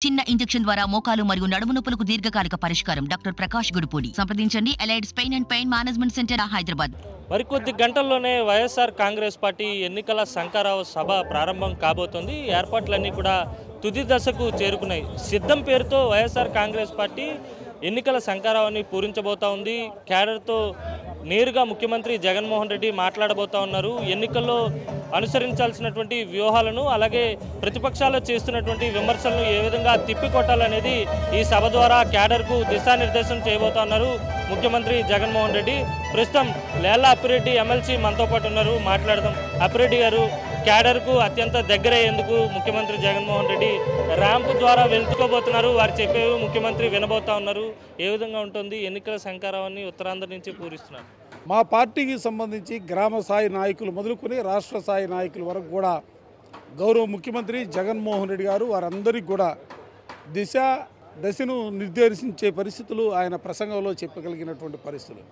చిన్న ఇంజెక్షన్ ద్వారా మోకాలు మరియు నడుము నొప్పులకు దీర్ఘకాలిక పరిష్కారం. డాక్టర్ ప్రకాష్ గుడిపూడి. సంప్రదించండి. Allied's pain and pain management centre, Hyderabad. మరికొద్ది గంటల్లోనే వైఎస్ఆర్ కాంగ్రెస్ పార్టీ ఎన్నికల శంఖారావు సభ ప్రారంభం కాబోతోంది. ఏర్పాట్లన్నీ కూడా తుది దశకు చేరుకున్నాయి. సిద్ధం పేరుతో వైఎస్ఆర్ కాంగ్రెస్ పార్టీ ఎన్నికల శంఖారావాన్ని పూరించబోతా ఉంది. క్యాడర్తో నేరుగా ముఖ్యమంత్రి జగన్మోహన్ రెడ్డి మాట్లాడబోతా ఉన్నారు. ఎన్నికల్లో అనుసరించాల్సినటువంటి వ్యూహాలను, అలాగే ప్రతిపక్షాలు చేస్తున్నటువంటి విమర్శలను ఏ విధంగా తిప్పికొట్టాలనేది ఈ సభ ద్వారా క్యాడర్కు దిశానిర్దేశం చేయబోతా ఉన్నారు ముఖ్యమంత్రి జగన్మోహన్ రెడ్డి. ప్రస్తుతం లేళ్ల అప్పిరెడ్డి ఎమ్మెల్సీ మనతో పాటు ఉన్నారు, మాట్లాడదాం. అప్పిరెడ్డి గారు, క్యాడర్కు అత్యంత దగ్గరయ్యేందుకు ముఖ్యమంత్రి జగన్మోహన్ రెడ్డి ర్యాంపు ద్వారా వెళ్తుకోబోతున్నారు. వారు చెప్పేవి ముఖ్యమంత్రి వినబోతా ఉన్నారు. ఏ విధంగా ఉంటుంది ఎన్నికల శంఖారావాన్ని ఉత్తరాంధ్ర నుంచి పూరిస్తున్నారు? మా పార్టీకి సంబంధించి గ్రామ స్థాయి నాయకులు మొదలుకొని రాష్ట్ర స్థాయి నాయకుల వరకు కూడా గౌరవ ముఖ్యమంత్రి జగన్మోహన్ రెడ్డి గారు వారందరికీ కూడా దశను నిర్దేశించే పరిస్థితులు ఆయన ప్రసంగంలో చెప్పగలిగినటువంటి పరిస్థితులు.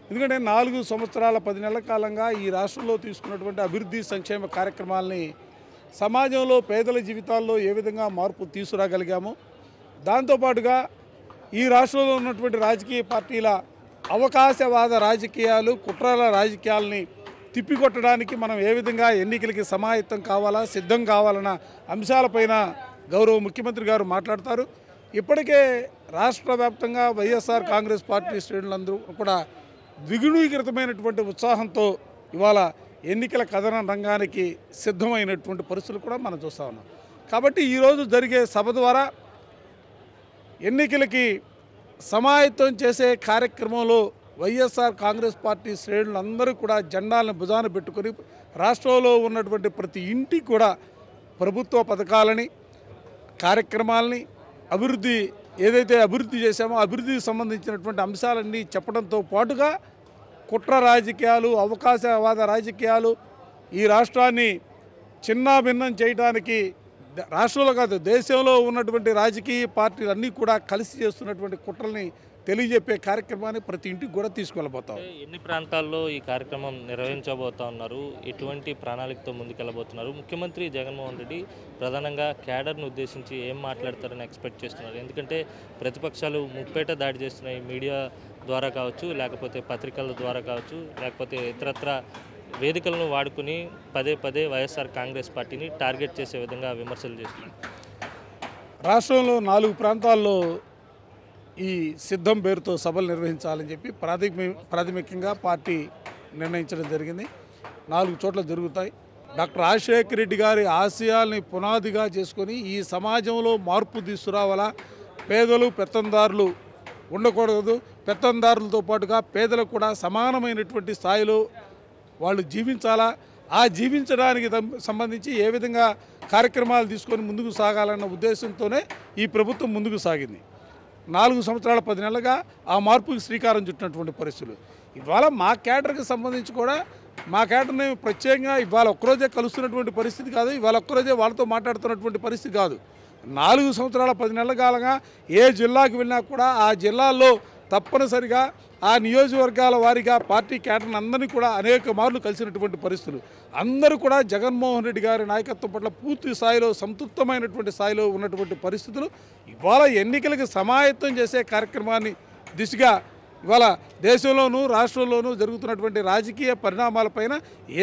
ఎందుకంటే 4 సంవత్సరాల 10 నెలల కాలంగా ఈ రాష్ట్రంలో తీసుకున్నటువంటి అభివృద్ధి సంక్షేమ కార్యక్రమాలని సమాజంలో పేదల జీవితాల్లో ఏ విధంగా మార్పు తీసుకురాగలిగామో, దాంతోపాటుగా ఈ రాష్ట్రంలో ఉన్నటువంటి రాజకీయ పార్టీల అవకాశవాద రాజకీయాలు, కుట్రల రాజకీయాలని తిప్పికొట్టడానికి మనం ఏ విధంగా ఎన్నికలకి సమాయత్తం కావాలా, సిద్ధం కావాలన్న అంశాలపైన గౌరవ ముఖ్యమంత్రి గారు మాట్లాడతారు. ఇప్పటికే రాష్ట్ర వ్యాప్తంగా వైఎస్ఆర్ కాంగ్రెస్ పార్టీ శ్రేణులందరూ కూడా ద్విగుణీకృతమైనటువంటి ఉత్సాహంతో ఇవాళ ఎన్నికల కథన రంగానికి సిద్ధమైనటువంటి పరిస్థితులు కూడా మనం చూస్తూ ఉన్నాం. కాబట్టి ఈరోజు జరిగే సభ ద్వారా ఎన్నికలకి సమాయత్తం చేసే కార్యక్రమంలో వైఎస్ఆర్ కాంగ్రెస్ పార్టీ శ్రేణులందరూ కూడా జెండాలను భుజాన పెట్టుకొని రాష్ట్రంలో ఉన్నటువంటి ప్రతి ఇంటికి కూడా ప్రభుత్వ పథకాలని, కార్యక్రమాలని, అభివృద్ధి ఏదైతే అభివృద్ధి చేశామో అభివృద్ధికి సంబంధించినటువంటి అంశాలన్నీ చెప్పడంతో పాటుగా కుట్ర రాజకీయాలు, అవకాశవాద రాజకీయాలు ఈ రాష్ట్రాన్ని చిన్నాభిన్నం చేయడానికి రాష్ట్రంలో కాదు దేశంలో ఉన్నటువంటి రాజకీయ పార్టీలు అన్నీ కూడా కలిసి చేస్తున్నటువంటి కుట్రల్ని తెలియజెప్పే కార్యక్రమాన్ని ప్రతి ఇంటికి కూడా తీసుకెళ్ళబోతాం. ఎన్ని ప్రాంతాల్లో ఈ కార్యక్రమం నిర్వహించబోతా ఉన్నారు? ఎటువంటి ప్రణాళికతో ముందుకెళ్ళబోతున్నారు? ముఖ్యమంత్రి జగన్మోహన్ రెడ్డి ప్రధానంగా క్యాడర్ను ఉద్దేశించి ఏం మాట్లాడతారని ఎక్స్పెక్ట్ చేస్తున్నారు? ఎందుకంటే ప్రతిపక్షాలు ముప్పేట దాడి చేస్తున్నాయి. మీడియా ద్వారా కావచ్చు, లేకపోతే పత్రికల ద్వారా కావచ్చు, లేకపోతే ఇతరత్ర వేదికలను వాడుకుని పదే పదే వైఎస్ఆర్ కాంగ్రెస్ పార్టీని టార్గెట్ చేసే విధంగా విమర్శలు చేస్తున్నారు. రాష్ట్రంలో 4 ప్రాంతాల్లో ఈ సిద్ధం పేరుతో సభలు నిర్వహించాలని చెప్పి ప్రాథమికంగా పార్టీ నిర్ణయించడం జరిగింది. 4 చోట్ల జరుగుతాయి. డాక్టర్ రాజశేఖర రెడ్డి గారి ఆశయాల్ని పునాదిగా చేసుకొని ఈ సమాజంలో మార్పు తీసుకురావాలా, పేదలు పెత్తందారులు ఉండకూడదు, పెత్తందారులతో పాటుగా పేదలకు కూడా సమానమైనటువంటి స్థాయిలో వాళ్ళు జీవించాలా, ఆ జీవించడానికి సంబంధించి ఏ విధంగా కార్యక్రమాలు తీసుకొని ముందుకు సాగాలన్న ఉద్దేశంతోనే ఈ ప్రభుత్వం ముందుకు సాగింది. 4 సంవత్సరాల 10 నెలలుగా ఆ మార్పుకి శ్రీకారం చుట్టినటువంటి పరిస్థితులు. ఇవాళ మా క్యాడర్కి సంబంధించి కూడా మా క్యాడర్ని ప్రత్యేకంగా ఇవాళ ఒక్కరోజే కలుస్తున్నటువంటి పరిస్థితి కాదు, ఇవాళ ఒక్కరోజే వాళ్ళతో మాట్లాడుతున్నటువంటి పరిస్థితి కాదు. 4 సంవత్సరాల 10 నెలల కాలంగా ఏ జిల్లాకు వెళ్ళినా కూడా ఆ జిల్లాల్లో తప్పనిసరిగా ఆ నియోజకవర్గాల వారీగా పార్టీ క్యాడర్ని అందరినీ కూడా అనేక మార్లు కలిసినటువంటి పరిస్థితులు. అందరూ కూడా జగన్మోహన్ రెడ్డి గారి నాయకత్వం పట్ల పూర్తి స్థాయిలో సంతృప్తమైనటువంటి స్థాయిలో ఉన్నటువంటి పరిస్థితులు. ఇవాళ ఎన్నికలకు సమాయత్తం చేసే కార్యక్రమాన్ని దిశగా ఇవాళ దేశంలోనూ రాష్ట్రంలోనూ జరుగుతున్నటువంటి రాజకీయ పరిణామాలపైన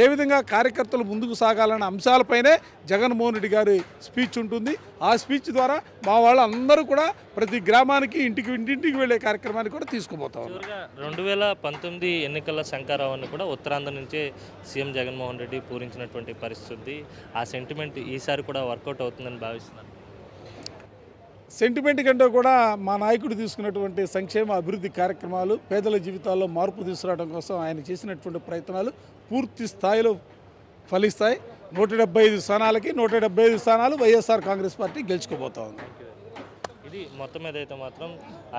ఏ విధంగా కార్యకర్తలు ముందుకు సాగాలన్న అంశాలపైనే జగన్మోహన్ రెడ్డి గారి స్పీచ్ ఉంటుంది. ఆ స్పీచ్ ద్వారా మా వాళ్ళందరూ కూడా ప్రతి గ్రామానికి ఇంటింటికి వెళ్ళే కార్యక్రమాన్ని కూడా తీసుకుపోతాం. 2019 ఎన్నికల శంఖారావాన్ని కూడా ఉత్తరాంధ్ర నుంచే సీఎం జగన్మోహన్ రెడ్డి పూరించినటువంటి పరిస్థితి. ఆ సెంటిమెంట్ ఈసారి కూడా వర్కౌట్ అవుతుందని భావిస్తున్నారు. సెంటిమెంట్ కంటే కూడా మా నాయకుడు తీసుకున్నటువంటి సంక్షేమ అభివృద్ధి కార్యక్రమాలు, పేదల జీవితాల్లో మార్పు తీసుకురావడం కోసం ఆయన చేసినటువంటి ప్రయత్నాలు పూర్తి స్థాయిలో ఫలిస్తాయి. 175 స్థానాలకి 175 స్థానాలు వైఎస్ఆర్ కాంగ్రెస్ పార్టీ గెలుచుకోబోతా ఉంది. ఇది మొత్తం మీద అయితే మాత్రం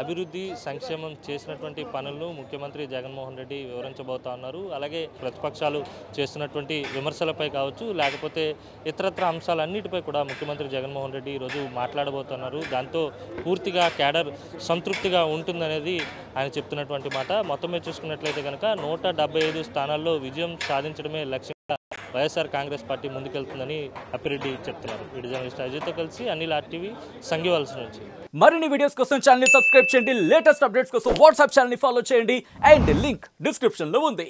అభివృద్ధి సంక్షేమం చేసినటువంటి పనులను ముఖ్యమంత్రి జగన్మోహన్ రెడ్డి వివరించబోతా ఉన్నారు. అలాగే ప్రతిపక్షాలు చేస్తున్నటువంటి విమర్శలపై కావచ్చు, లేకపోతే ఇతరత్ర అంశాలన్నిటిపై కూడా ముఖ్యమంత్రి జగన్మోహన్ రెడ్డి ఈరోజు మాట్లాడబోతున్నారు. దాంతో పూర్తిగా క్యాడర్ సంతృప్తిగా ఉంటుందనేది ఆయన చెప్తున్నటువంటి మాట. మొత్తం మీద చూసుకున్నట్లయితే కనుక 175 స్థానాల్లో విజయం సాధించడమే లక్ష్యంగా వైఎస్ఆర్ కాంగ్రెస్ పార్టీ ముందుకెళ్తుందని అప్పిరెడ్డి చెప్తున్నారు. వీడియో జర్నలిస్ట్ అజయ్తో కలిసి అనిల్ RTV సంఘివలస నుంచి. మరిన్ని వీడియోస్ కోసం ఛానల్ ని సబ్స్క్రైబ్ చేయండి, లేటెస్ట్ అప్డేట్స్ కోసం వాట్సాప్ ఛానల్ ని ఫాలో చేయండి అండ్ లింక్ డిస్క్రిప్షన్ లో ఉంది.